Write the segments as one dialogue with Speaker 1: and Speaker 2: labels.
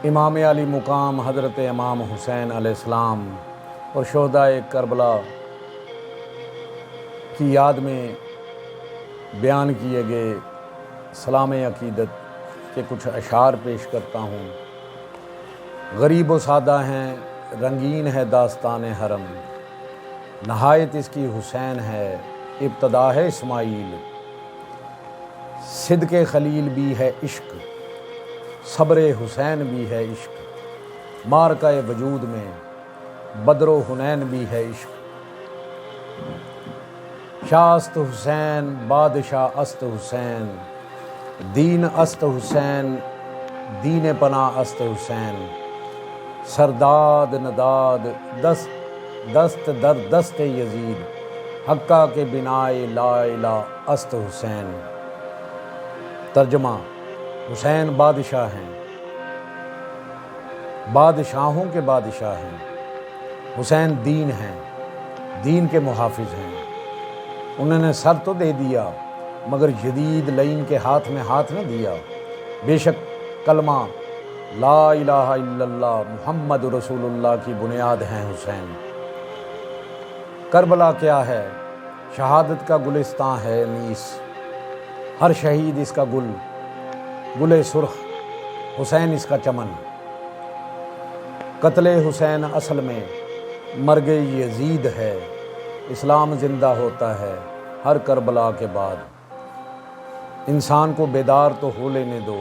Speaker 1: امام علی مقام حضرت امام حسین علیہ السلام اور شہدائے کربلا کی یاد میں بیان کیے گئے سلام عقیدت کے کچھ اشعار پیش کرتا ہوں۔ غریب و سادہ ہیں، رنگین ہے داستان حرم، نہایت اس کی حسین ہے، ابتدا ہے اسماعیل۔ صدق خلیل بھی ہے عشق، صبر حسین بھی ہے عشق، معرکہ وجود میں بدر و حنین بھی ہے عشق۔ شاہ است حسین، بادشاہ است حسین، دین است حسین، دین پناہ است حسین، سرداد نداد دست در دست یزید، حقہ کے بنائے لا الہ است حسین۔ ترجمہ: حسین بادشاہ ہیں، بادشاہوں کے بادشاہ ہیں۔ حسین دین ہیں، دین کے محافظ ہیں۔ انہوں نے سر تو دے دیا مگر جدید لعین کے ہاتھ میں ہاتھ نہ دیا۔ بے شک کلمہ لا الہ الا اللہ محمد رسول اللہ کی بنیاد ہیں حسین۔ کربلا کیا ہے؟ شہادت کا گلستان ہے انیس، ہر شہید اس کا گل سرخ، حسین اس کا چمن۔ قتل حسین اصل میں مرگ یزید ہے، اسلام زندہ ہوتا ہے ہر کربلا کے بعد۔ انسان کو بیدار تو ہو لینے دو،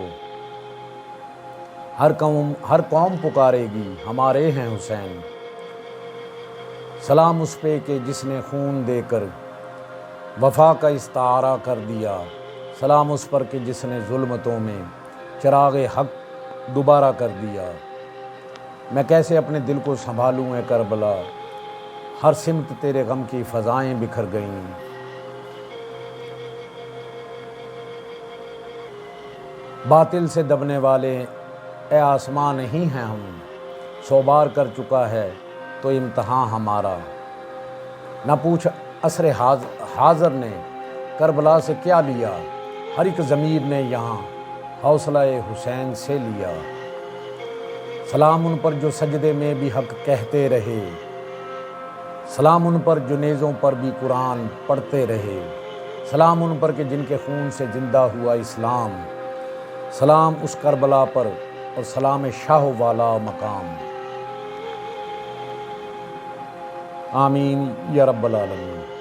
Speaker 1: ہر قوم پکارے گی ہمارے ہیں حسین۔ سلام اس پہ کہ جس نے خون دے کر وفا کا استعارہ کر دیا، سلام اس پر کہ جس نے ظلمتوں میں چراغ حق دوبارہ کر دیا۔ میں کیسے اپنے دل کو سنبھالوں اے کربلا، ہر سمت تیرے غم کی فضائیں بکھر گئیں۔ باطل سے دبنے والے اے آسمان نہیں ہیں ہم، 100 بار کر چکا ہے تو امتحان ہمارا۔ نہ پوچھ عصر حاضر نے کربلا سے کیا لیا، ہر ایک ضمیر نے یہاں حوصلہ حسین سے لیا۔ سلام ان پر جو سجدے میں بھی حق کہتے رہے، سلام ان پر جو نیزوں پر بھی قرآن پڑھتے رہے، سلام ان پر کہ جن کے خون سے زندہ ہوا اسلام، سلام اس کربلا پر اور سلام شاہ والا مقام۔ آمین یا رب العالمین۔